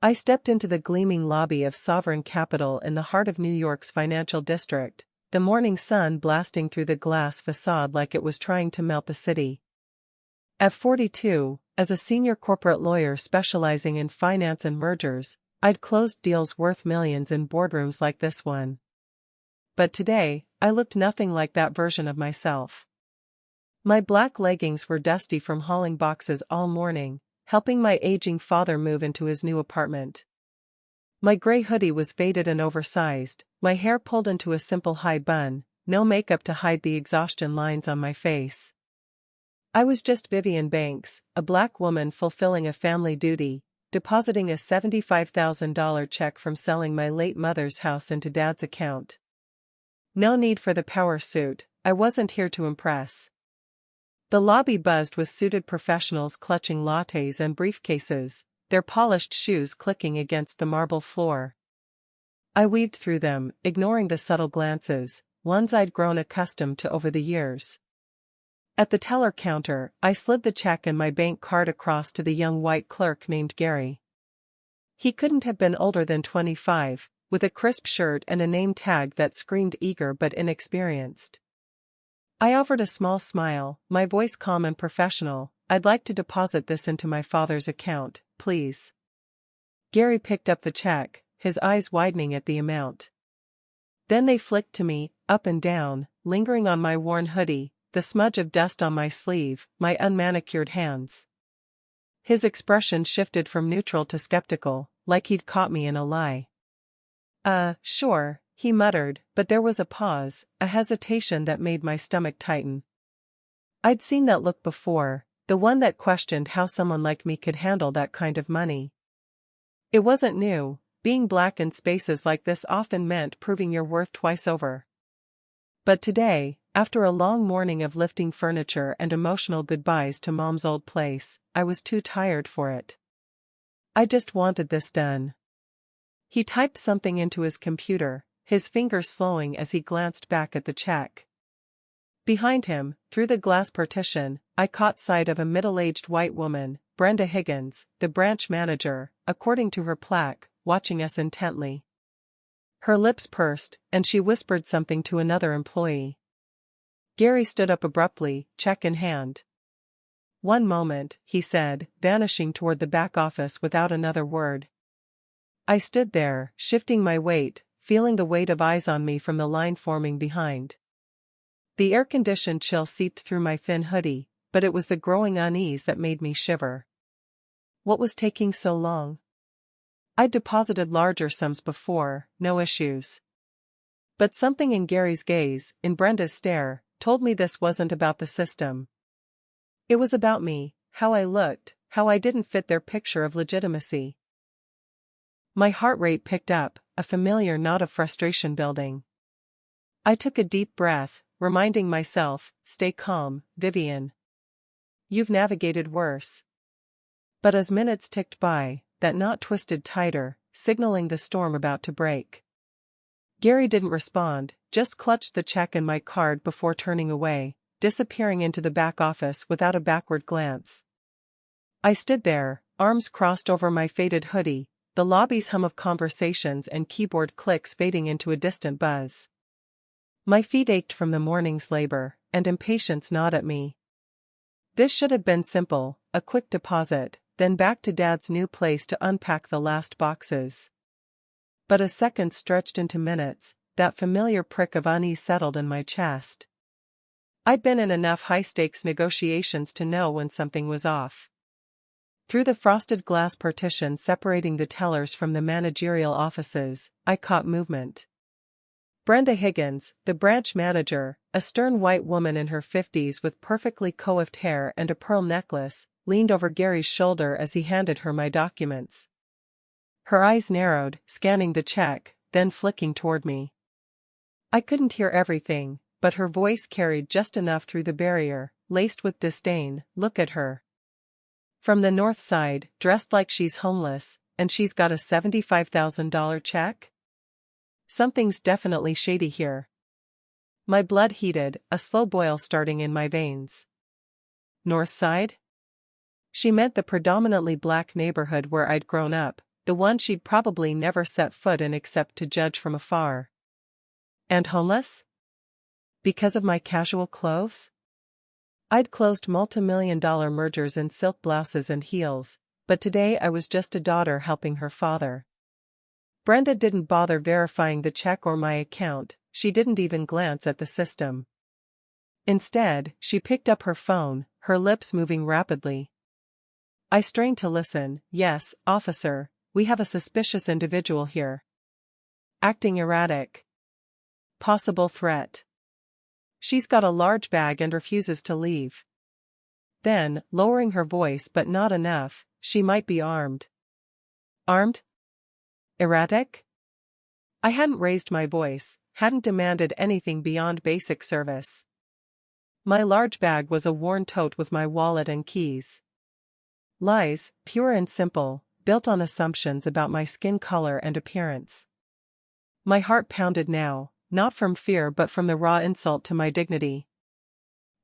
I stepped into the gleaming lobby of Sovereign Capital in the heart of New York's financial district, the morning sun blasting through the glass facade like it was trying to melt the city. At 42, as a senior corporate lawyer specializing in finance and mergers, I'd closed deals worth millions in boardrooms like this one. But today, I looked nothing like that version of myself. My black leggings were dusty from hauling boxes all morning, helping my aging father move into his new apartment. My gray hoodie was faded and oversized, my hair pulled into a simple high bun, no makeup to hide the exhaustion lines on my face. I was just Vivian Banks, a black woman fulfilling a family duty, depositing a $75,000 check from selling my late mother's house into Dad's account. No need for the power suit, I wasn't here to impress. The lobby buzzed with suited professionals clutching lattes and briefcases, their polished shoes clicking against the marble floor. I weaved through them, ignoring the subtle glances, ones I'd grown accustomed to over the years. At the teller counter, I slid the check and my bank card across to the young white clerk named Gary. He couldn't have been older than 25, with a crisp shirt and a name tag that screamed eager but inexperienced. I offered a small smile, my voice calm and professional. "I'd like to deposit this into my father's account, please." Gary picked up the check, his eyes widening at the amount. Then they flicked to me, up and down, lingering on my worn hoodie, the smudge of dust on my sleeve, my unmanicured hands. His expression shifted from neutral to skeptical, like he'd caught me in a lie. Sure, he muttered, but there was a pause, a hesitation that made my stomach tighten. I'd seen that look before, the one that questioned how someone like me could handle that kind of money. It wasn't new, being black in spaces like this often meant proving your worth twice over. But today, after a long morning of lifting furniture and emotional goodbyes to Mom's old place, I was too tired for it. I just wanted this done. He typed something into his computer, his fingers slowing as he glanced back at the check. Behind him, through the glass partition, I caught sight of a middle-aged white woman, Brenda Higgins, the branch manager, according to her plaque, watching us intently. Her lips pursed, and she whispered something to another employee. Gary stood up abruptly, check in hand. "One moment," he said, vanishing toward the back office without another word. I stood there, shifting my weight, feeling the weight of eyes on me from the line forming behind. The air-conditioned chill seeped through my thin hoodie, but it was the growing unease that made me shiver. What was taking so long? I'd deposited larger sums before, no issues. But something in Gary's gaze, in Brenda's stare, told me this wasn't about the system. It was about me, how I looked, how I didn't fit their picture of legitimacy. My heart rate picked up, a familiar knot of frustration building. I took a deep breath, reminding myself, stay calm, Vivian. You've navigated worse. But as minutes ticked by, that knot twisted tighter, signaling the storm about to break. Gary didn't respond, just clutched the check and my card before turning away, disappearing into the back office without a backward glance. I stood there, arms crossed over my faded hoodie, the lobby's hum of conversations and keyboard clicks fading into a distant buzz. My feet ached from the morning's labor, and impatience gnawed at me. This should have been simple, a quick deposit, then back to Dad's new place to unpack the last boxes. But as seconds stretched into minutes, that familiar prick of unease settled in my chest. I'd been in enough high-stakes negotiations to know when something was off. Through the frosted glass partition separating the tellers from the managerial offices, I caught movement. Brenda Higgins, the branch manager, a stern white woman in her 50s with perfectly coiffed hair and a pearl necklace, leaned over Gary's shoulder as he handed her my documents. Her eyes narrowed, scanning the check, then flicking toward me. I couldn't hear everything, but her voice carried just enough through the barrier, laced with disdain. Look at her. From the north side, dressed like she's homeless, and she's got a $75,000 check? Something's definitely shady here. My blood heated, a slow boil starting in my veins. North side? She meant the predominantly black neighborhood where I'd grown up, the one she'd probably never set foot in except to judge from afar. And homeless? Because of my casual clothes? I'd closed multi-million-dollar mergers in silk blouses and heels, but today I was just a daughter helping her father. Brenda didn't bother verifying the check or my account, she didn't even glance at the system. Instead, she picked up her phone, her lips moving rapidly. I strained to listen. Yes, officer, we have a suspicious individual here. Acting erratic. Possible threat. She's got a large bag and refuses to leave. Then, lowering her voice but not enough, she might be armed. Armed? Erratic? I hadn't raised my voice, hadn't demanded anything beyond basic service. My large bag was a worn tote with my wallet and keys. Lies, pure and simple, built on assumptions about my skin color and appearance. My heart pounded now, not from fear but from the raw insult to my dignity.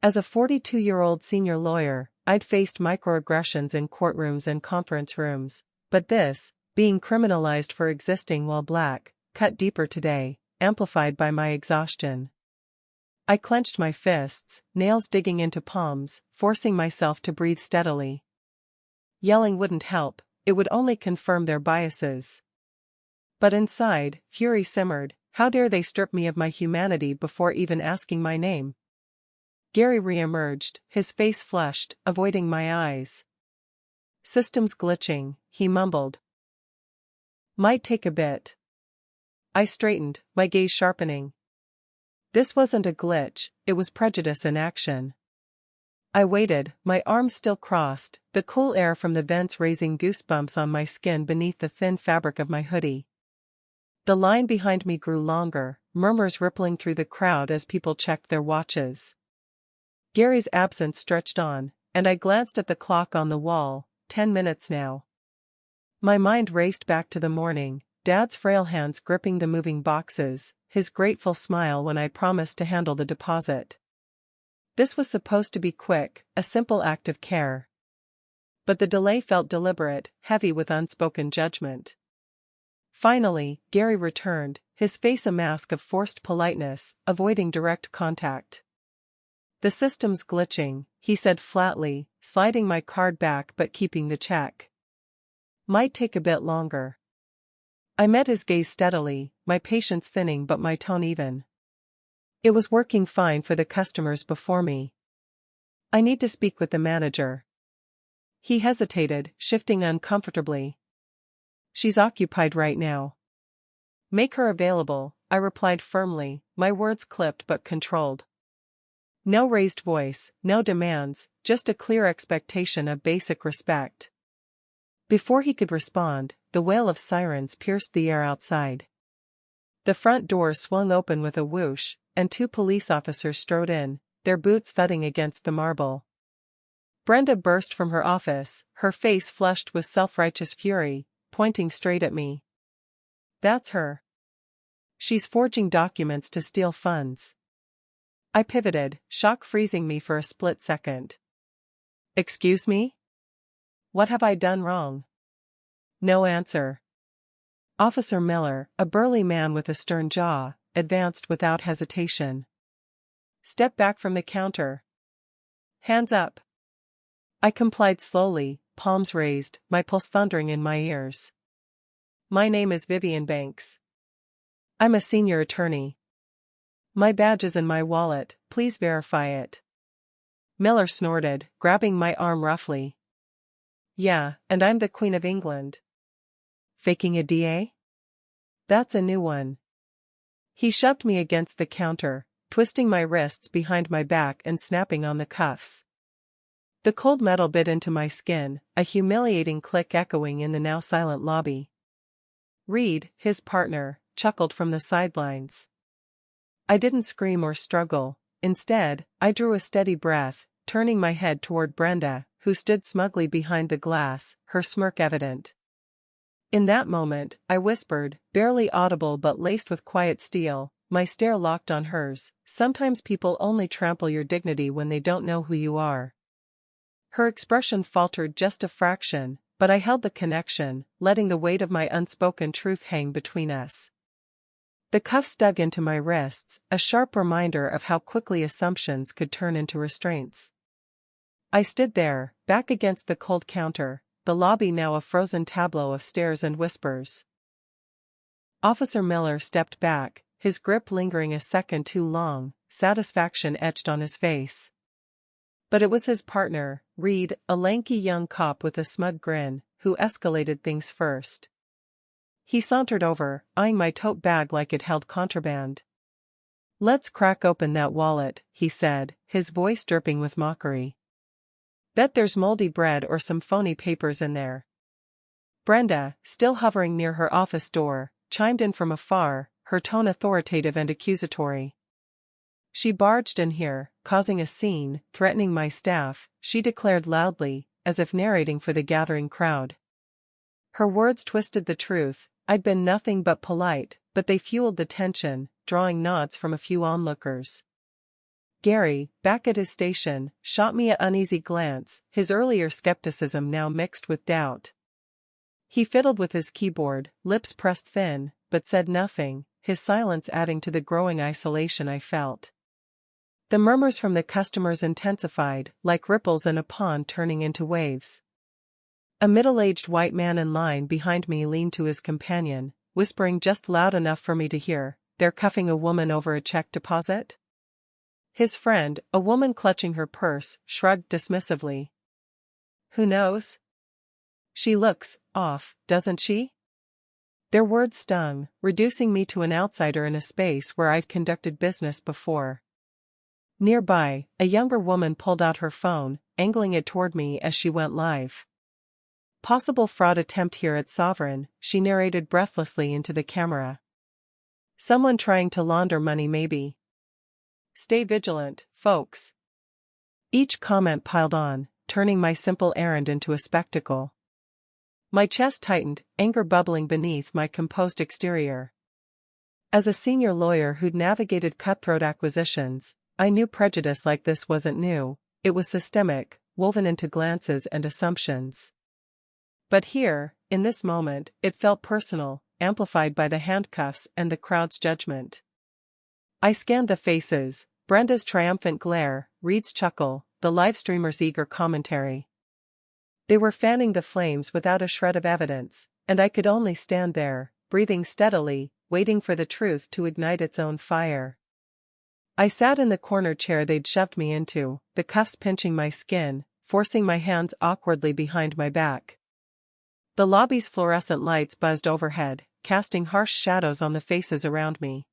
As a 42-year-old senior lawyer, I'd faced microaggressions in courtrooms and conference rooms, but this, being criminalized for existing while black, cut deeper today, amplified by my exhaustion. I clenched my fists, nails digging into palms, forcing myself to breathe steadily. Yelling wouldn't help, it would only confirm their biases. But inside, fury simmered. How dare they strip me of my humanity before even asking my name? Gary reemerged, his face flushed, avoiding my eyes. Systems glitching, he mumbled. Might take a bit. I straightened, my gaze sharpening. This wasn't a glitch, it was prejudice in action. I waited, my arms still crossed, the cool air from the vents raising goosebumps on my skin beneath the thin fabric of my hoodie. The line behind me grew longer, murmurs rippling through the crowd as people checked their watches. Gary's absence stretched on, and I glanced at the clock on the wall, 10 minutes now. My mind raced back to the morning, Dad's frail hands gripping the moving boxes, his grateful smile when I promised to handle the deposit. This was supposed to be quick, a simple act of care. But the delay felt deliberate, heavy with unspoken judgment. Finally, Gary returned, his face a mask of forced politeness, avoiding direct contact. The system's glitching, he said flatly, sliding my card back but keeping the check. Might take a bit longer. I met his gaze steadily, my patience thinning but my tone even. It was working fine for the customers before me. I need to speak with the manager. He hesitated, shifting uncomfortably. She's occupied right now. Make her available, I replied firmly, my words clipped but controlled. No raised voice, no demands, just a clear expectation of basic respect. Before he could respond, the wail of sirens pierced the air outside. The front door swung open with a whoosh, and 2 police officers strode in, their boots thudding against the marble. Brenda burst from her office, her face flushed with self-righteous fury, pointing straight at me. That's her. She's forging documents to steal funds. I pivoted, shock freezing me for a split second. Excuse me? What have I done wrong? No answer. Officer Miller, a burly man with a stern jaw, advanced without hesitation. Step back from the counter. Hands up. I complied slowly, palms raised, my pulse thundering in my ears. My name is Vivian Banks. I'm a senior attorney. My badge is in my wallet, please verify it. Miller snorted, grabbing my arm roughly. Yeah, and I'm the Queen of England. Faking a DA? That's a new one. He shoved me against the counter, twisting my wrists behind my back and snapping on the cuffs. The cold metal bit into my skin, a humiliating click echoing in the now silent lobby. Reed, his partner, chuckled from the sidelines. I didn't scream or struggle. Instead, I drew a steady breath, turning my head toward Brenda, who stood smugly behind the glass, her smirk evident. In that moment, I whispered, barely audible but laced with quiet steel, my stare locked on hers, sometimes people only trample your dignity when they don't know who you are. Her expression faltered just a fraction, but I held the connection, letting the weight of my unspoken truth hang between us. The cuffs dug into my wrists, a sharp reminder of how quickly assumptions could turn into restraints. I stood there, back against the cold counter, the lobby now a frozen tableau of stares and whispers. Officer Miller stepped back, his grip lingering a second too long, satisfaction etched on his face. But it was his partner, Reed, a lanky young cop with a smug grin, who escalated things first. He sauntered over, eyeing my tote bag like it held contraband. "Let's crack open that wallet," he said, his voice dripping with mockery. "Bet there's moldy bread or some phony papers in there." Brenda, still hovering near her office door, chimed in from afar, her tone authoritative and accusatory. "She barged in here, causing a scene, threatening my staff," she declared loudly, as if narrating for the gathering crowd. Her words twisted the truth. I'd been nothing but polite, but they fueled the tension, drawing nods from a few onlookers. Gary, back at his station, shot me an uneasy glance, his earlier skepticism now mixed with doubt. He fiddled with his keyboard, lips pressed thin, but said nothing, his silence adding to the growing isolation I felt. The murmurs from the customers intensified, like ripples in a pond turning into waves. A middle-aged white man in line behind me leaned to his companion, whispering just loud enough for me to hear, "They're cuffing a woman over a check deposit?" His friend, a woman clutching her purse, shrugged dismissively. "Who knows? She looks off, doesn't she?" Their words stung, reducing me to an outsider in a space where I'd conducted business before. Nearby, a younger woman pulled out her phone, angling it toward me as she went live. "Possible fraud attempt here at Sovereign," she narrated breathlessly into the camera. "Someone trying to launder money maybe. Stay vigilant, folks." Each comment piled on, turning my simple errand into a spectacle. My chest tightened, anger bubbling beneath my composed exterior. As a senior lawyer who'd navigated cutthroat acquisitions, I knew prejudice like this wasn't new, it was systemic, woven into glances and assumptions. But here, in this moment, it felt personal, amplified by the handcuffs and the crowd's judgment. I scanned the faces, Brenda's triumphant glare, Reed's chuckle, the live streamer's eager commentary. They were fanning the flames without a shred of evidence, and I could only stand there, breathing steadily, waiting for the truth to ignite its own fire. I sat in the corner chair they'd shoved me into, the cuffs pinching my skin, forcing my hands awkwardly behind my back. The lobby's fluorescent lights buzzed overhead, casting harsh shadows on the faces around me.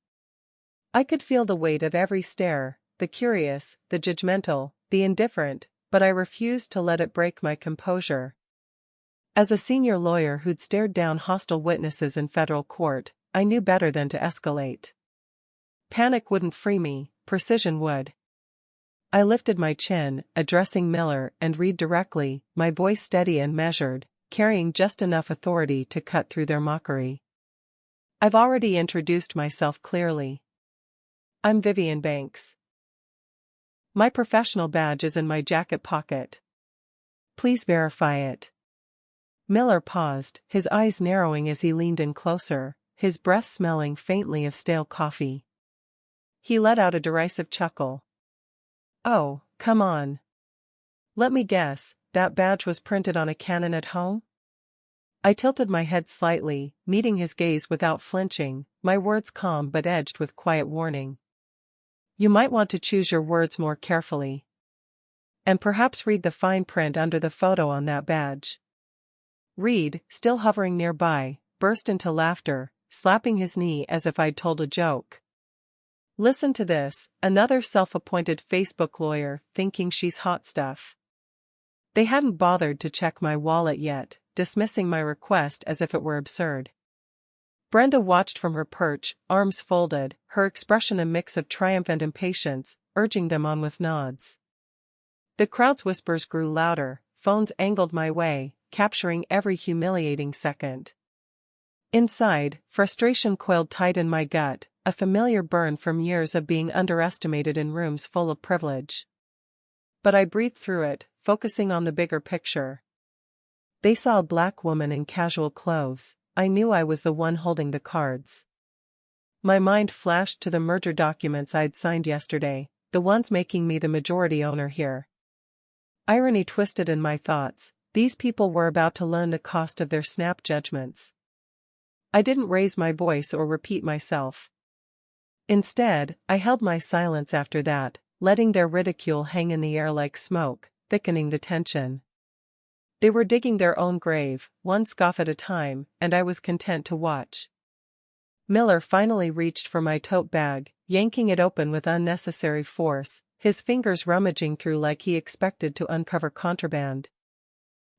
I could feel the weight of every stare, the curious, the judgmental, the indifferent, but I refused to let it break my composure. As a senior lawyer who'd stared down hostile witnesses in federal court, I knew better than to escalate. Panic wouldn't free me, precision would. I lifted my chin, addressing Miller and Reed directly, my voice steady and measured, carrying just enough authority to cut through their mockery. "I've already introduced myself clearly. I'm Vivian Banks. My professional badge is in my jacket pocket. Please verify it." Miller paused, his eyes narrowing as he leaned in closer, his breath smelling faintly of stale coffee. He let out a derisive chuckle. "Oh, come on. Let me guess, that badge was printed on a cannon at home?" I tilted my head slightly, meeting his gaze without flinching, my words calm but edged with quiet warning. "You might want to choose your words more carefully. And perhaps read the fine print under the photo on that badge." Reed, still hovering nearby, burst into laughter, slapping his knee as if I'd told a joke. "Listen to this," another self-appointed Facebook lawyer, thinking she's hot stuff. They hadn't bothered to check my wallet yet, dismissing my request as if it were absurd. Brenda watched from her perch, arms folded, her expression a mix of triumph and impatience, urging them on with nods. The crowd's whispers grew louder, phones angled my way, capturing every humiliating second. Inside, frustration coiled tight in my gut, a familiar burn from years of being underestimated in rooms full of privilege. But I breathed through it, focusing on the bigger picture. They saw a black woman in casual clothes. I knew I was the one holding the cards. My mind flashed to the merger documents I'd signed yesterday, the ones making me the majority owner here. Irony twisted in my thoughts. These people were about to learn the cost of their snap judgments. I didn't raise my voice or repeat myself. Instead, I held my silence after that, letting their ridicule hang in the air like smoke, thickening the tension. They were digging their own grave, one scoff at a time, and I was content to watch. Miller finally reached for my tote bag, yanking it open with unnecessary force, his fingers rummaging through like he expected to uncover contraband.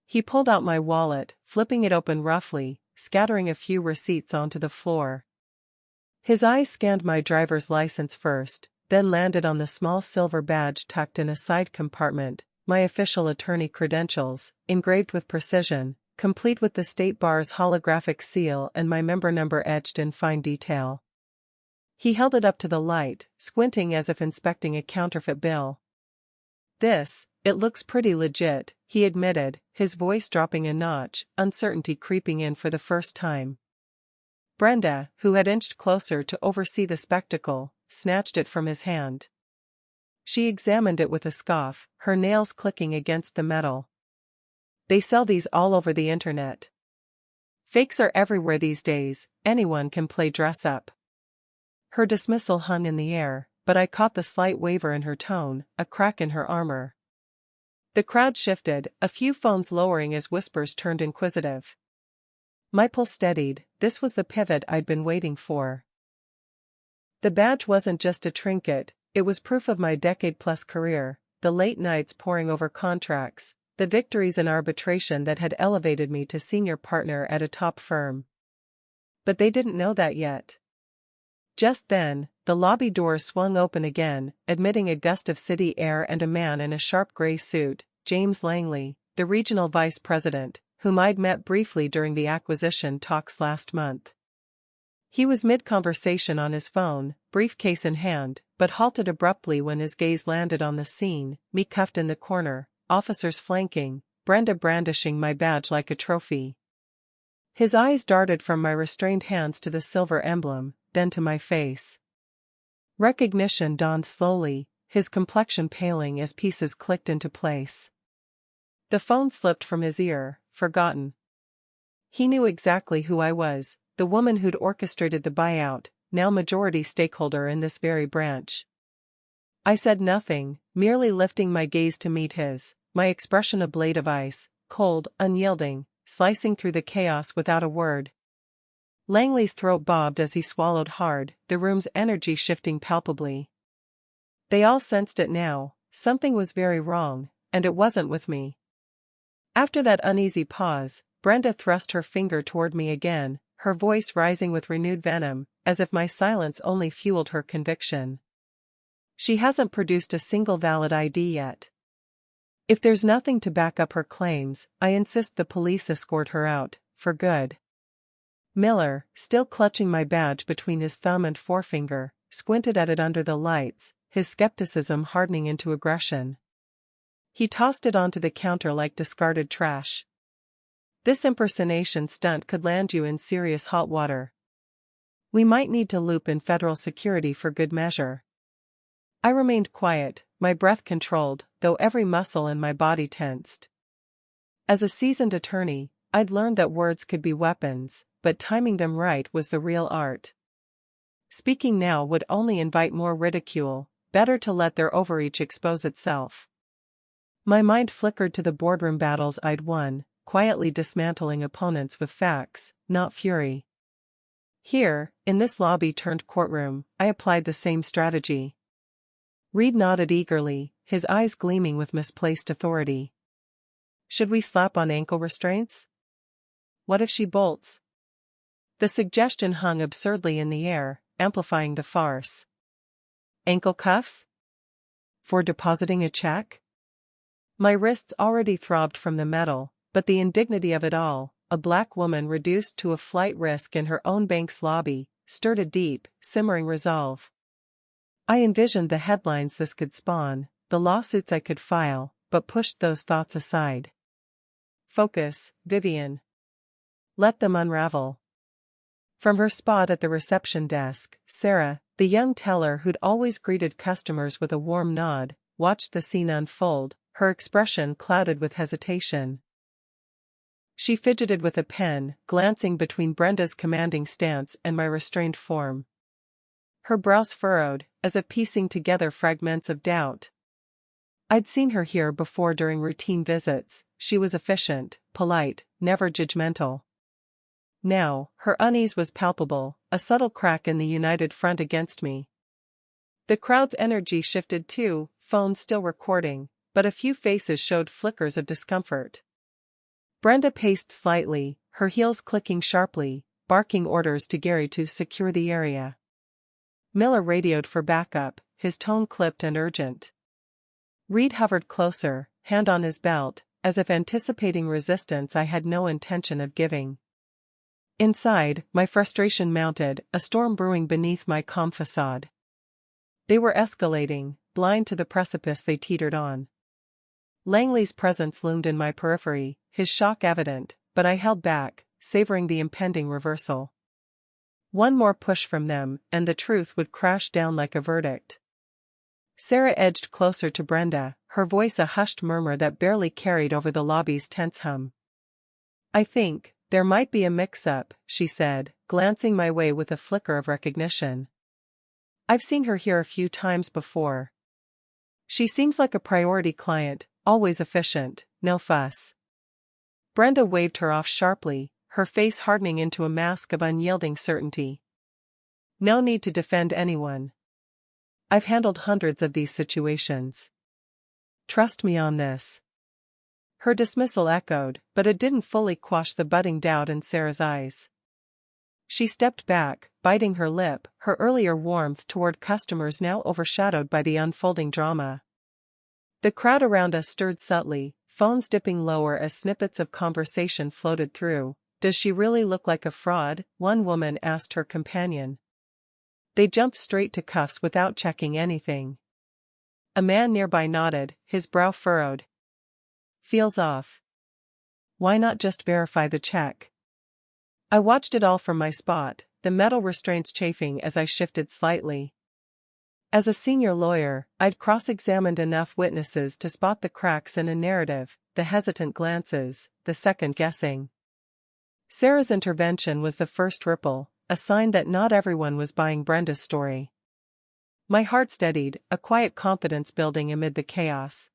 He pulled out my wallet, flipping it open roughly, scattering a few receipts onto the floor. His eyes scanned my driver's license first, then landed on the small silver badge tucked in a side compartment, my official attorney credentials, engraved with precision, complete with the state bar's holographic seal and my member number etched in fine detail. He held it up to the light, squinting as if inspecting a counterfeit bill. It looks pretty legit," he admitted, his voice dropping a notch, uncertainty creeping in for the first time. Brenda, who had inched closer to oversee the spectacle, snatched it from his hand. She examined it with a scoff, her nails clicking against the metal. "They sell these all over the internet. Fakes are everywhere these days, anyone can play dress up." Her dismissal hung in the air, but I caught the slight waver in her tone, a crack in her armor. The crowd shifted, a few phones lowering as whispers turned inquisitive. My pulse steadied. This was the pivot I'd been waiting for. The badge wasn't just a trinket, it was proof of my decade-plus career, the late nights poring over contracts, the victories in arbitration that had elevated me to senior partner at a top firm. But they didn't know that yet. Just then, the lobby doors swung open again, admitting a gust of city air and a man in a sharp gray suit, James Langley, the regional vice president, whom I'd met briefly during the acquisition talks last month. He was mid-conversation on his phone, briefcase in hand, but halted abruptly when his gaze landed on the scene, me cuffed in the corner, officers flanking, Brenda brandishing my badge like a trophy. His eyes darted from my restrained hands to the silver emblem, then to my face. Recognition dawned slowly, his complexion paling as pieces clicked into place. The phone slipped from his ear, forgotten. He knew exactly who I was, the woman who'd orchestrated the buyout, now majority stakeholder in this very branch. I said nothing, merely lifting my gaze to meet his, my expression a blade of ice, cold, unyielding, slicing through the chaos without a word. Langley's throat bobbed as he swallowed hard, the room's energy shifting palpably. They all sensed it now, something was very wrong, and it wasn't with me. After that uneasy pause, Brenda thrust her finger toward me again, her voice rising with renewed venom, as if my silence only fueled her conviction. "She hasn't produced a single valid ID yet. If there's nothing to back up her claims, I insist the police escort her out, for good." Miller, still clutching my badge between his thumb and forefinger, squinted at it under the lights, his skepticism hardening into aggression. He tossed it onto the counter like discarded trash. "This impersonation stunt could land you in serious hot water. We might need to loop in federal security for good measure." I remained quiet, my breath controlled, though every muscle in my body tensed. As a seasoned attorney, I'd learned that words could be weapons, but timing them right was the real art. Speaking now would only invite more ridicule, better to let their overreach expose itself. My mind flickered to the boardroom battles I'd won, quietly dismantling opponents with facts, not fury. Here, in this lobby-turned-courtroom, I applied the same strategy. Reed nodded eagerly, his eyes gleaming with misplaced authority. "Should we slap on ankle restraints? What if she bolts?" The suggestion hung absurdly in the air, amplifying the farce. "Ankle cuffs? For depositing a check?" My wrists already throbbed from the metal, but the indignity of it all, a black woman reduced to a flight risk in her own bank's lobby, stirred a deep, simmering resolve. I envisioned the headlines this could spawn, the lawsuits I could file, but pushed those thoughts aside. Focus, Vivian. Let them unravel. From her spot at the reception desk, Sarah, the young teller who'd always greeted customers with a warm nod, watched the scene unfold, her expression clouded with hesitation. She fidgeted with a pen, glancing between Brenda's commanding stance and my restrained form. Her brows furrowed, as if piecing together fragments of doubt. I'd seen her here before during routine visits. She was efficient, polite, never judgmental. Now, her unease was palpable, a subtle crack in the united front against me. The crowd's energy shifted too, phones still recording, but a few faces showed flickers of discomfort. Brenda paced slightly, her heels clicking sharply, barking orders to Gary to secure the area. Miller radioed for backup, his tone clipped and urgent. Reed hovered closer, hand on his belt, as if anticipating resistance I had no intention of giving. Inside, my frustration mounted, a storm brewing beneath my calm facade. They were escalating, blind to the precipice they teetered on. Langley's presence loomed in my periphery, his shock evident, but I held back, savoring the impending reversal. One more push from them, and the truth would crash down like a verdict. Sarah edged closer to Brenda, her voice a hushed murmur that barely carried over the lobby's tense hum. "I think there might be a mix-up," she said, glancing my way with a flicker of recognition. "I've seen her here a few times before. She seems like a priority client, always efficient, no fuss." Brenda waved her off sharply, her face hardening into a mask of unyielding certainty. "No need to defend anyone. I've handled hundreds of these situations. Trust me on this." Her dismissal echoed, but it didn't fully quash the budding doubt in Sarah's eyes. She stepped back, biting her lip, her earlier warmth toward customers now overshadowed by the unfolding drama. The crowd around us stirred subtly, phones dipping lower as snippets of conversation floated through. "Does she really look like a fraud?" one woman asked her companion. They jumped straight to cuffs without checking anything. A man nearby nodded, his brow furrowed. "Feels off. Why not just verify the check?" I watched it all from my spot, the metal restraints chafing as I shifted slightly. As a senior lawyer, I'd cross-examined enough witnesses to spot the cracks in a narrative, the hesitant glances, the second-guessing. Sarah's intervention was the first ripple, a sign that not everyone was buying Brenda's story. My heart steadied, a quiet confidence building amid the chaos.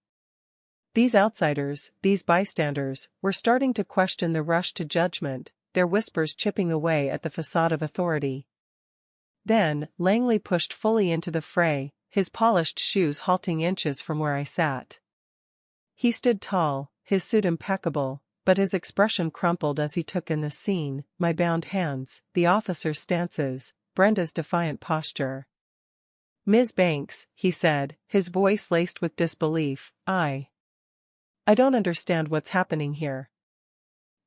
These outsiders, these bystanders, were starting to question the rush to judgment, their whispers chipping away at the facade of authority. Then, Langley pushed fully into the fray, his polished shoes halting inches from where I sat. He stood tall, his suit impeccable, but his expression crumpled as he took in the scene, my bound hands, the officer's stances, Brenda's defiant posture. "Ms. Banks," he said, his voice laced with disbelief, I don't understand what's happening here."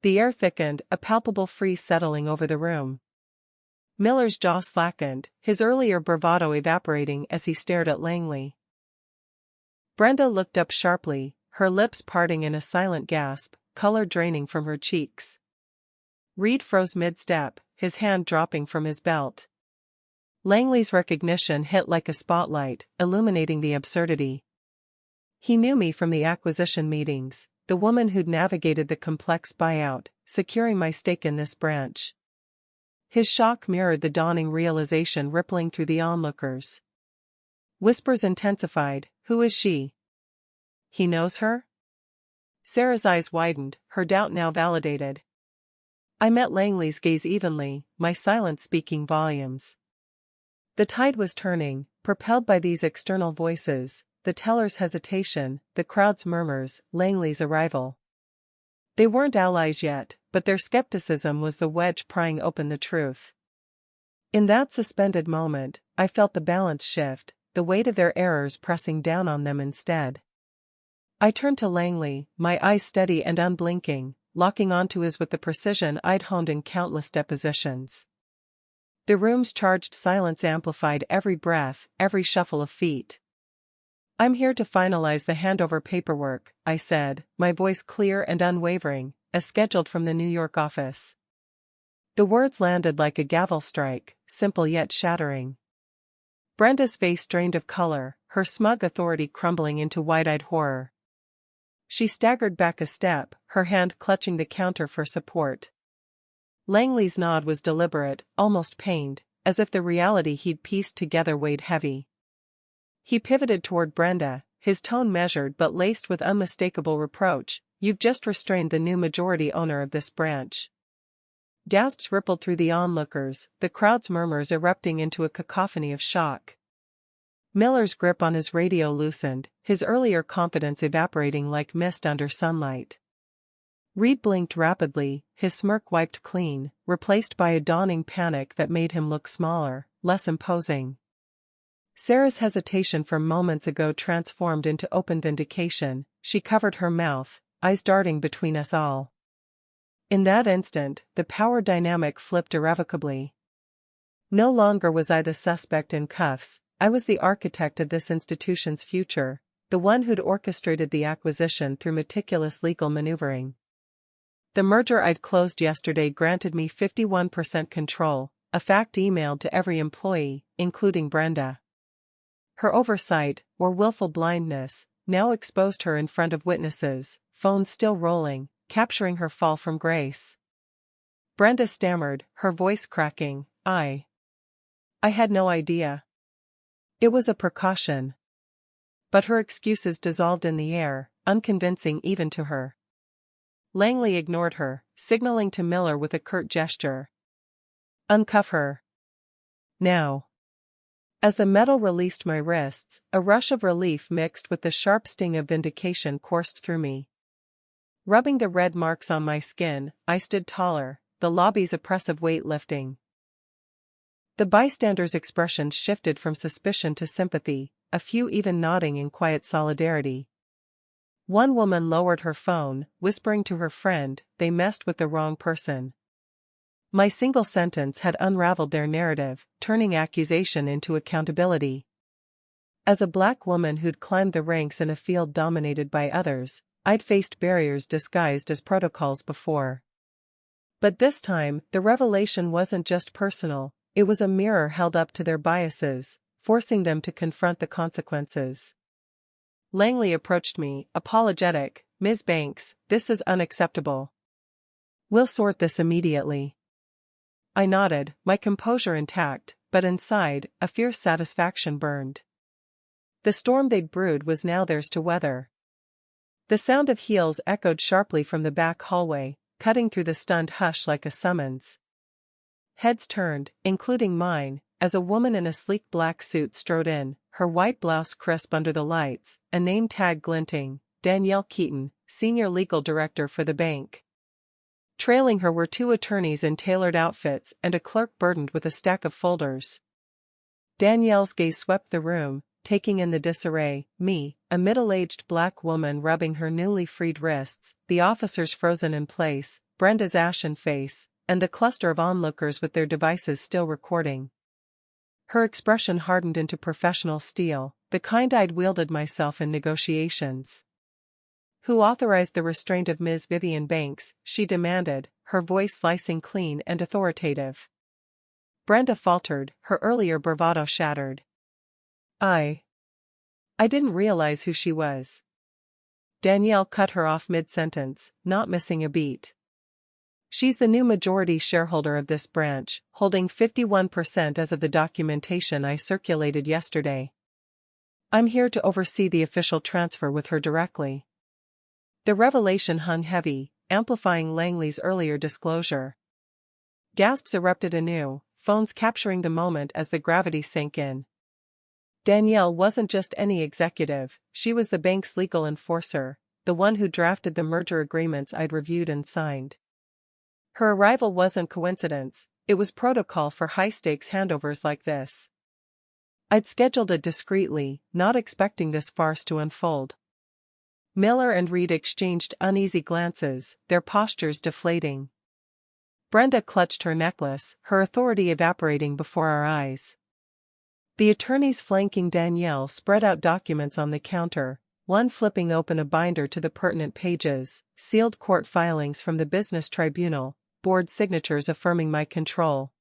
The air thickened, a palpable freeze settling over the room. Miller's jaw slackened, his earlier bravado evaporating as he stared at Langley. Brenda looked up sharply, her lips parting in a silent gasp, color draining from her cheeks. Reed froze mid-step, his hand dropping from his belt. Langley's recognition hit like a spotlight, illuminating the absurdity. He knew me from the acquisition meetings, the woman who'd navigated the complex buyout, securing my stake in this branch. His shock mirrored the dawning realization rippling through the onlookers. Whispers intensified, "Who is she? He knows her?" Sarah's eyes widened, her doubt now validated. I met Langley's gaze evenly, my silence speaking volumes. The tide was turning, propelled by these external voices, the teller's hesitation, the crowd's murmurs, Langley's arrival. They weren't allies yet, but their skepticism was the wedge prying open the truth. In that suspended moment, I felt the balance shift, the weight of their errors pressing down on them instead. I turned to Langley, my eyes steady and unblinking, locking onto his with the precision I'd honed in countless depositions. The room's charged silence amplified every breath, every shuffle of feet. "I'm here to finalize the handover paperwork," I said, my voice clear and unwavering, as scheduled from the New York office. The words landed like a gavel strike, simple yet shattering. Brenda's face drained of color, her smug authority crumbling into wide-eyed horror. She staggered back a step, her hand clutching the counter for support. Langley's nod was deliberate, almost pained, as if the reality he'd pieced together weighed heavy. He pivoted toward Brenda, his tone measured but laced with unmistakable reproach. "You've just restrained the new majority owner of this branch." Gasps rippled through the onlookers, the crowd's murmurs erupting into a cacophony of shock. Miller's grip on his radio loosened, his earlier confidence evaporating like mist under sunlight. Reed blinked rapidly, his smirk wiped clean, replaced by a dawning panic that made him look smaller, less imposing. Sarah's hesitation from moments ago transformed into open vindication. She covered her mouth, eyes darting between us all. In that instant, the power dynamic flipped irrevocably. No longer was I the suspect in cuffs, I was the architect of this institution's future, the one who'd orchestrated the acquisition through meticulous legal maneuvering. The merger I'd closed yesterday granted me 51% control, a fact emailed to every employee, including Brenda. Her oversight, or willful blindness, now exposed her in front of witnesses, phones still rolling, capturing her fall from grace. Brenda stammered, her voice cracking, I had no idea. It was a precaution. But her excuses dissolved in the air, unconvincing even to her. Langley ignored her, signaling to Miller with a curt gesture. "Uncuff her. Now." As the metal released my wrists, a rush of relief mixed with the sharp sting of vindication coursed through me. Rubbing the red marks on my skin, I stood taller, the lobby's oppressive weight lifting. The bystanders' expressions shifted from suspicion to sympathy, a few even nodding in quiet solidarity. One woman lowered her phone, whispering to her friend, "They messed with the wrong person." My single sentence had unraveled their narrative, turning accusation into accountability. As a black woman who'd climbed the ranks in a field dominated by others, I'd faced barriers disguised as protocols before. But this time, the revelation wasn't just personal, it was a mirror held up to their biases, forcing them to confront the consequences. Langley approached me, apologetic, "Ms. Banks, this is unacceptable. We'll sort this immediately." I nodded, my composure intact, but inside, a fierce satisfaction burned. The storm they'd brewed was now theirs to weather. The sound of heels echoed sharply from the back hallway, cutting through the stunned hush like a summons. Heads turned, including mine, as a woman in a sleek black suit strode in, her white blouse crisp under the lights, a name tag glinting, Danielle Keaton, Senior Legal Director for the bank. Trailing her were two attorneys in tailored outfits and a clerk burdened with a stack of folders. Danielle's gaze swept the room, taking in the disarray, me, a middle-aged black woman rubbing her newly freed wrists, the officers frozen in place, Brenda's ashen face, and the cluster of onlookers with their devices still recording. Her expression hardened into professional steel, the kind I'd wielded myself in negotiations. "Who authorized the restraint of Ms. Vivian Banks?" she demanded, her voice slicing clean and authoritative. Brenda faltered, her earlier bravado shattered. I didn't realize who she was." Danielle cut her off mid-sentence, not missing a beat. "She's the new majority shareholder of this branch, holding 51% as of the documentation I circulated yesterday. I'm here to oversee the official transfer with her directly." The revelation hung heavy, amplifying Langley's earlier disclosure. Gasps erupted anew, phones capturing the moment as the gravity sank in. Danielle wasn't just any executive, she was the bank's legal enforcer, the one who drafted the merger agreements I'd reviewed and signed. Her arrival wasn't coincidence, it was protocol for high-stakes handovers like this. I'd scheduled it discreetly, not expecting this farce to unfold. Miller and Reed exchanged uneasy glances, their postures deflating. Brenda clutched her necklace, her authority evaporating before our eyes. The attorneys flanking Danielle spread out documents on the counter, one flipping open a binder to the pertinent pages, sealed court filings from the business tribunal, board signatures affirming my control.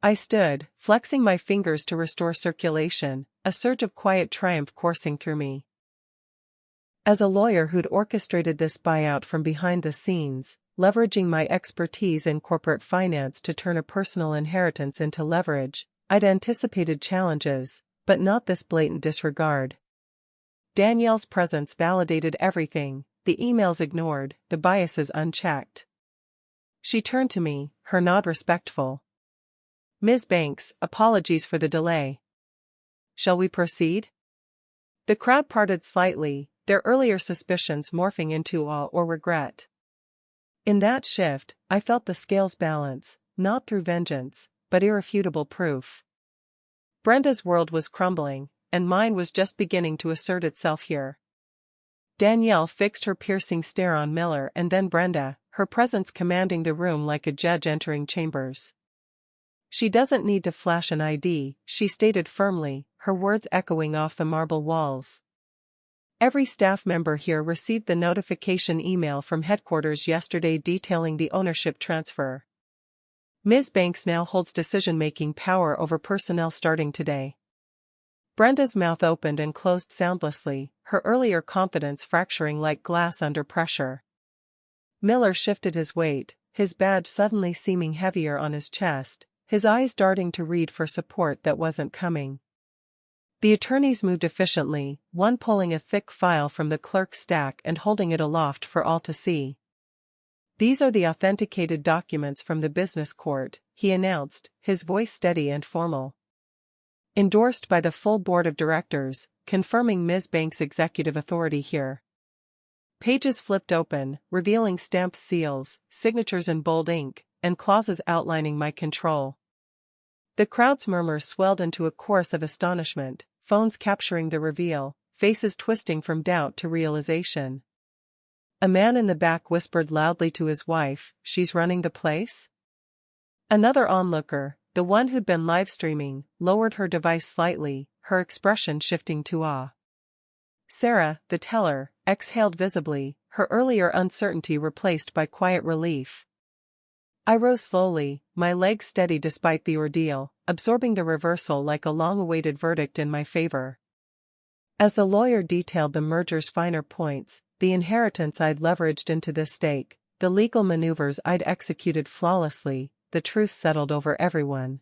I stood, flexing my fingers to restore circulation, a surge of quiet triumph coursing through me. As a lawyer who'd orchestrated this buyout from behind the scenes, leveraging my expertise in corporate finance to turn a personal inheritance into leverage, I'd anticipated challenges, but not this blatant disregard. Danielle's presence validated everything, the emails ignored, the biases unchecked. She turned to me, her nod respectful. "Ms. Banks, apologies for the delay. Shall we proceed?" The crowd parted slightly, their earlier suspicions morphing into awe or regret. In that shift, I felt the scales balance, not through vengeance, but irrefutable proof. Brenda's world was crumbling, and mine was just beginning to assert itself here. Danielle fixed her piercing stare on Miller and then Brenda, her presence commanding the room like a judge entering chambers. "She doesn't need to flash an ID," she stated firmly, her words echoing off the marble walls. "Every staff member here received the notification email from headquarters yesterday detailing the ownership transfer. Ms. Banks now holds decision-making power over personnel starting today." Brenda's mouth opened and closed soundlessly, her earlier confidence fracturing like glass under pressure. Miller shifted his weight, his badge suddenly seeming heavier on his chest, his eyes darting to read for support that wasn't coming. The attorneys moved efficiently, one pulling a thick file from the clerk's stack and holding it aloft for all to see. "These are the authenticated documents from the business court," he announced, his voice steady and formal. "Endorsed by the full board of directors, confirming Ms. Banks' executive authority here." Pages flipped open, revealing stamped seals, signatures in bold ink, and clauses outlining my control. The crowd's murmurs swelled into a chorus of astonishment, phones capturing the reveal, faces twisting from doubt to realization. A man in the back whispered loudly to his wife, "She's running the place?" Another onlooker, the one who'd been live-streaming, lowered her device slightly, her expression shifting to awe. Sarah, the teller, exhaled visibly, her earlier uncertainty replaced by quiet relief. I rose slowly, my legs steady despite the ordeal, absorbing the reversal like a long-awaited verdict in my favor. As the lawyer detailed the merger's finer points, the inheritance I'd leveraged into this stake, the legal maneuvers I'd executed flawlessly, the truth settled over everyone.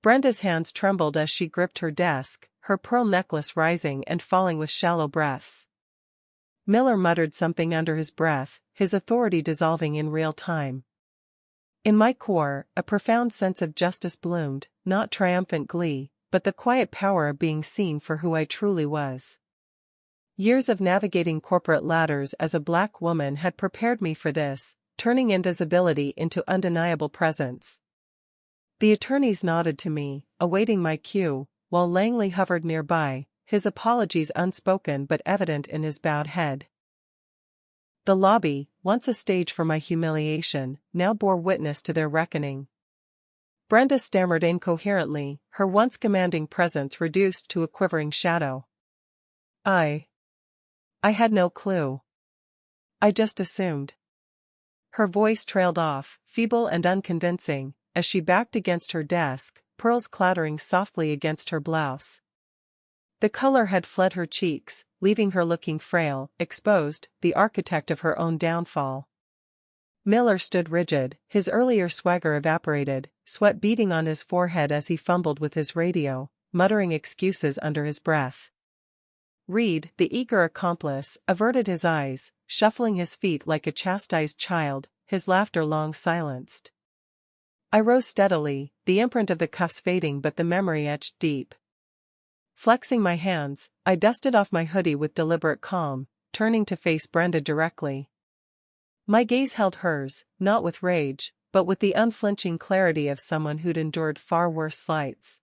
Brenda's hands trembled as she gripped her desk, her pearl necklace rising and falling with shallow breaths. Miller muttered something under his breath, his authority dissolving in real time. In my core, a profound sense of justice bloomed, not triumphant glee, but the quiet power of being seen for who I truly was. Years of navigating corporate ladders as a black woman had prepared me for this, turning invisibility into undeniable presence. The attorneys nodded to me, awaiting my cue, while Langley hovered nearby, his apologies unspoken but evident in his bowed head. The lobby, once a stage for my humiliation, now bore witness to their reckoning. Brenda stammered incoherently, her once commanding presence reduced to a quivering shadow. I had no clue. I just assumed." Her voice trailed off, feeble and unconvincing, as she backed against her desk, pearls clattering softly against her blouse. The color had fled her cheeks, leaving her looking frail, exposed, the architect of her own downfall. Miller stood rigid, his earlier swagger evaporated, sweat beading on his forehead as he fumbled with his radio, muttering excuses under his breath. Reed, the eager accomplice, averted his eyes, shuffling his feet like a chastised child, his laughter long silenced. I rose steadily, the imprint of the cuffs fading but the memory etched deep. Flexing my hands, I dusted off my hoodie with deliberate calm, turning to face Brenda directly. My gaze held hers, not with rage, but with the unflinching clarity of someone who'd endured far worse slights.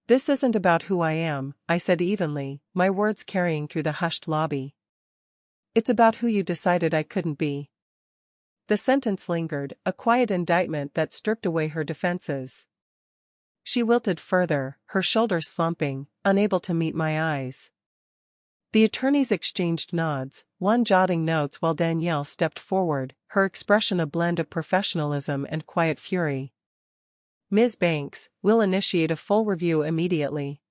"This isn't about who I am," I said evenly, my words carrying through the hushed lobby. "It's about who you decided I couldn't be." The sentence lingered, a quiet indictment that stripped away her defenses. She wilted further, her shoulders slumping, unable to meet my eyes. The attorneys exchanged nods, one jotting notes while Danielle stepped forward, her expression a blend of professionalism and quiet fury. "Ms. Banks, we'll initiate a full review immediately.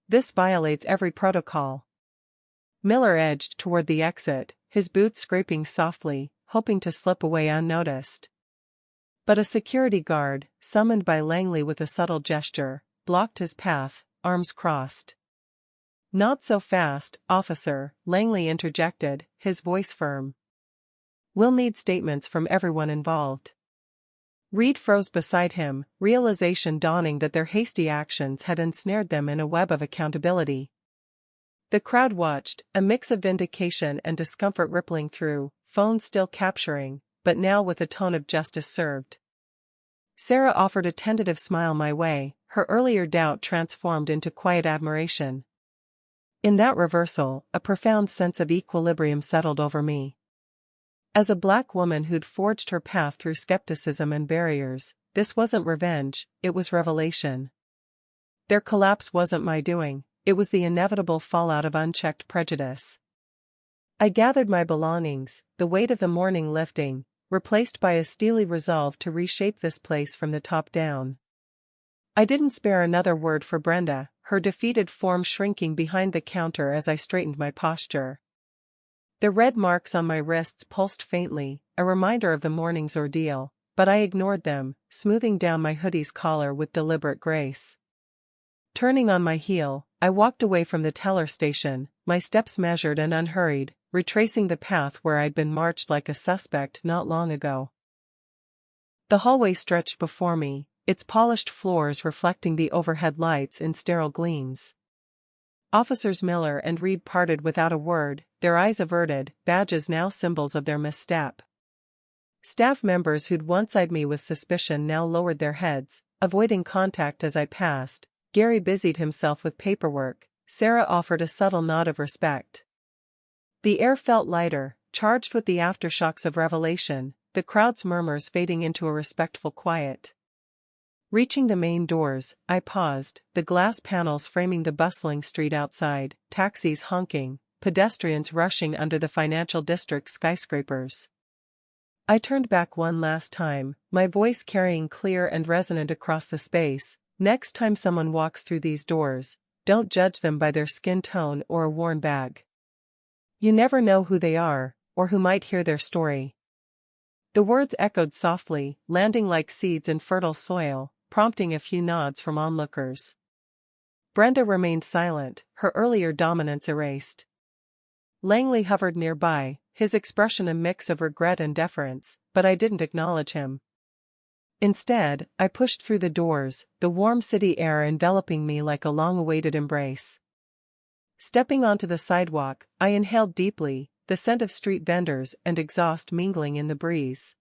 This violates every protocol." Miller edged toward the exit, his boots scraping softly, hoping to slip away unnoticed. But a security guard, summoned by Langley with a subtle gesture, blocked his path, arms crossed. "Not so fast, officer," Langley interjected, his voice firm. "We'll need statements from everyone involved." Reed froze beside him, realization dawning that their hasty actions had ensnared them in a web of accountability. The crowd watched, a mix of vindication and discomfort rippling through, phones still capturing, but now with a tone of justice served. Sarah offered a tentative smile my way, her earlier doubt transformed into quiet admiration. In that reversal, a profound sense of equilibrium settled over me. As a black woman who'd forged her path through skepticism and barriers, this wasn't revenge, it was revelation. Their collapse wasn't my doing, it was the inevitable fallout of unchecked prejudice. I gathered my belongings, the weight of the morning lifting, replaced by a steely resolve to reshape this place from the top down. I didn't spare another word for Brenda, her defeated form shrinking behind the counter as I straightened my posture. The red marks on my wrists pulsed faintly, a reminder of the morning's ordeal, but I ignored them, smoothing down my hoodie's collar with deliberate grace. Turning on my heel, I walked away from the teller station, my steps measured and unhurried, retracing the path where I'd been marched like a suspect not long ago. The hallway stretched before me, its polished floors reflecting the overhead lights in sterile gleams. Officers Miller and Reed parted without a word, their eyes averted, badges now symbols of their misstep. Staff members who'd once eyed me with suspicion now lowered their heads, avoiding contact as I passed. Gary busied himself with paperwork, Sarah offered a subtle nod of respect. The air felt lighter, charged with the aftershocks of revelation, the crowd's murmurs fading into a respectful quiet. Reaching the main doors, I paused, the glass panels framing the bustling street outside, taxis honking, pedestrians rushing under the financial district's skyscrapers. I turned back one last time, my voice carrying clear and resonant across the space. "Next time someone walks through these doors, don't judge them by their skin tone or a worn bag. You never know who they are, or who might hear their story." The words echoed softly, landing like seeds in fertile soil, prompting a few nods from onlookers. Brenda remained silent, her earlier dominance erased. Langley hovered nearby, his expression a mix of regret and deference, but I didn't acknowledge him. Instead, I pushed through the doors, the warm city air enveloping me like a long-awaited embrace. Stepping onto the sidewalk, I inhaled deeply, the scent of street vendors and exhaust mingling in the breeze.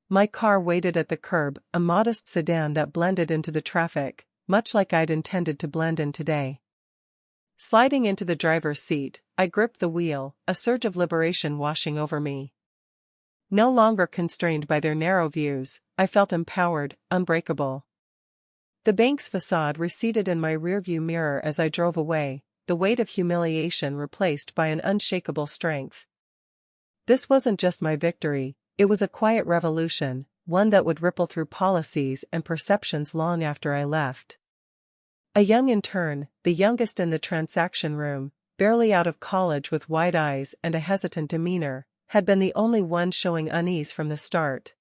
My car waited at the curb, a modest sedan that blended into the traffic, much like I'd intended to blend in today. Sliding into the driver's seat, I gripped the wheel, a surge of liberation washing over me. No longer constrained by their narrow views, I felt empowered, unbreakable. The bank's facade receded in my rearview mirror as I drove away, the weight of humiliation replaced by an unshakable strength. This wasn't just my victory, it was a quiet revolution, one that would ripple through policies and perceptions long after I left. A young intern, the youngest in the transaction room, barely out of college with wide eyes and a hesitant demeanor, had been the only one showing unease from the start.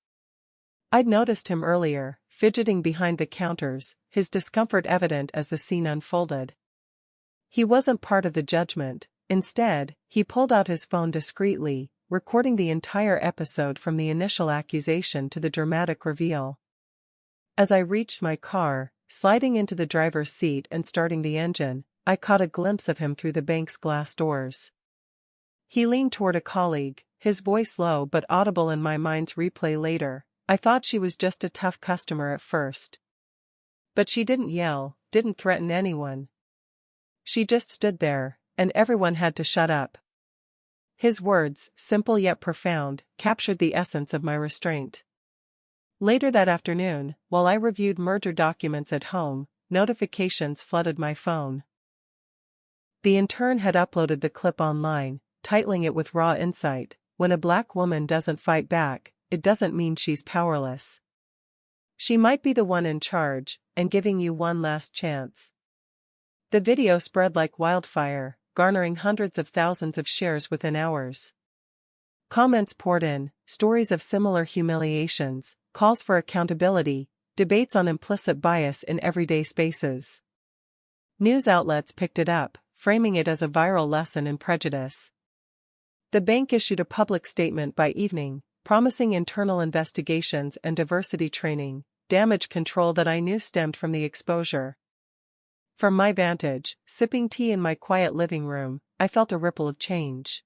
I'd noticed him earlier, fidgeting behind the counters, his discomfort evident as the scene unfolded. He wasn't part of the judgment, instead, he pulled out his phone discreetly, recording the entire episode from the initial accusation to the dramatic reveal. As I reached my car, sliding into the driver's seat and starting the engine, I caught a glimpse of him through the bank's glass doors. He leaned toward a colleague, his voice low but audible in my mind's replay later. "I thought she was just a tough customer at first. But she didn't yell, didn't threaten anyone. She just stood there, and everyone had to shut up." His words, simple yet profound, captured the essence of my restraint. Later that afternoon, while I reviewed merger documents at home, notifications flooded my phone. The intern had uploaded the clip online, titling it with raw insight, "When a black woman doesn't fight back, it doesn't mean she's powerless. She might be the one in charge, and giving you one last chance." The video spread like wildfire, garnering hundreds of thousands of shares within hours. Comments poured in, stories of similar humiliations, calls for accountability, debates on implicit bias in everyday spaces. News outlets picked it up, framing it as a viral lesson in prejudice. The bank issued a public statement by evening, promising internal investigations and diversity training, damage control that I knew stemmed from the exposure. From my vantage, sipping tea in my quiet living room, I felt a ripple of change.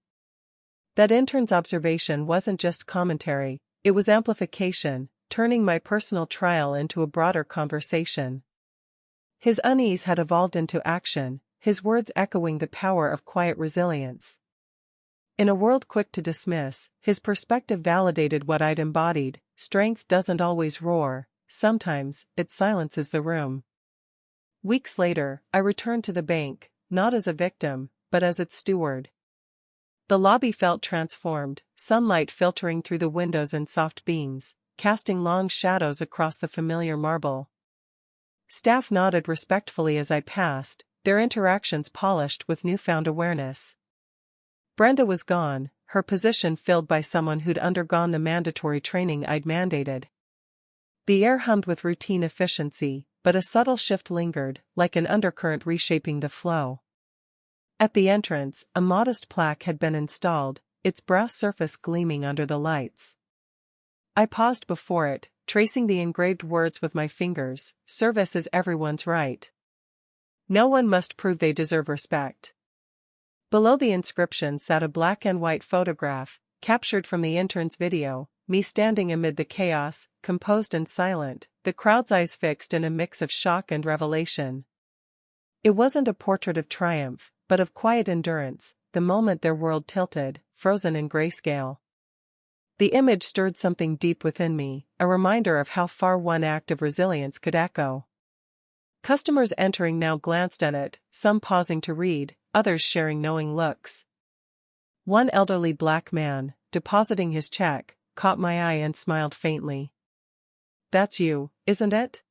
That intern's observation wasn't just commentary, it was amplification, turning my personal trial into a broader conversation. His unease had evolved into action, his words echoing the power of quiet resilience. In a world quick to dismiss, his perspective validated what I'd embodied: strength doesn't always roar, sometimes it silences the room. Weeks later, I returned to the bank, not as a victim, but as its steward. The lobby felt transformed, sunlight filtering through the windows in soft beams, casting long shadows across the familiar marble. Staff nodded respectfully as I passed, their interactions polished with newfound awareness. Brenda was gone, her position filled by someone who'd undergone the mandatory training I'd mandated. The air hummed with routine efficiency, but a subtle shift lingered, like an undercurrent reshaping the flow. At the entrance, a modest plaque had been installed, its brass surface gleaming under the lights. I paused before it, tracing the engraved words with my fingers: "Service is everyone's right. No one must prove they deserve respect." Below the inscription sat a black and white photograph, captured from the intern's video, me standing amid the chaos, composed and silent, the crowd's eyes fixed in a mix of shock and revelation. It wasn't a portrait of triumph, but of quiet endurance, the moment their world tilted, frozen in grayscale. The image stirred something deep within me, a reminder of how far one act of resilience could echo. Customers entering now glanced at it, some pausing to read, others sharing knowing looks. One elderly black man, depositing his check, caught my eye and smiled faintly. "That's you, isn't it?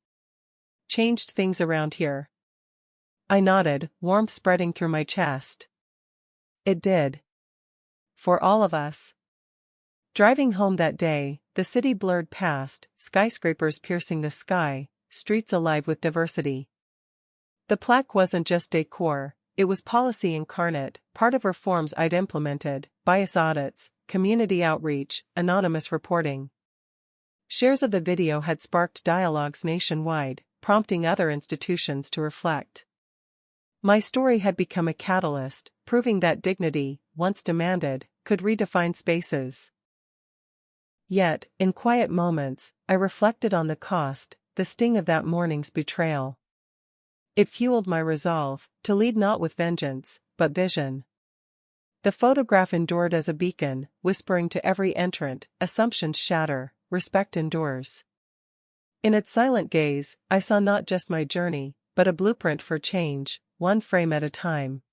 Changed things around here." I nodded, warmth spreading through my chest. It did. For all of us. Driving home that day, the city blurred past, skyscrapers piercing the sky, streets alive with diversity. The plaque wasn't just decor, it was policy incarnate, part of reforms I'd implemented: bias audits, community outreach, anonymous reporting. Shares of the video had sparked dialogues nationwide, prompting other institutions to reflect. My story had become a catalyst, proving that dignity, once demanded, could redefine spaces. Yet, in quiet moments, I reflected on the cost, the sting of that morning's betrayal. It fueled my resolve, to lead not with vengeance, but vision. The photograph endured as a beacon, whispering to every entrant: assumptions shatter, respect endures. In its silent gaze, I saw not just my journey, but a blueprint for change, one frame at a time.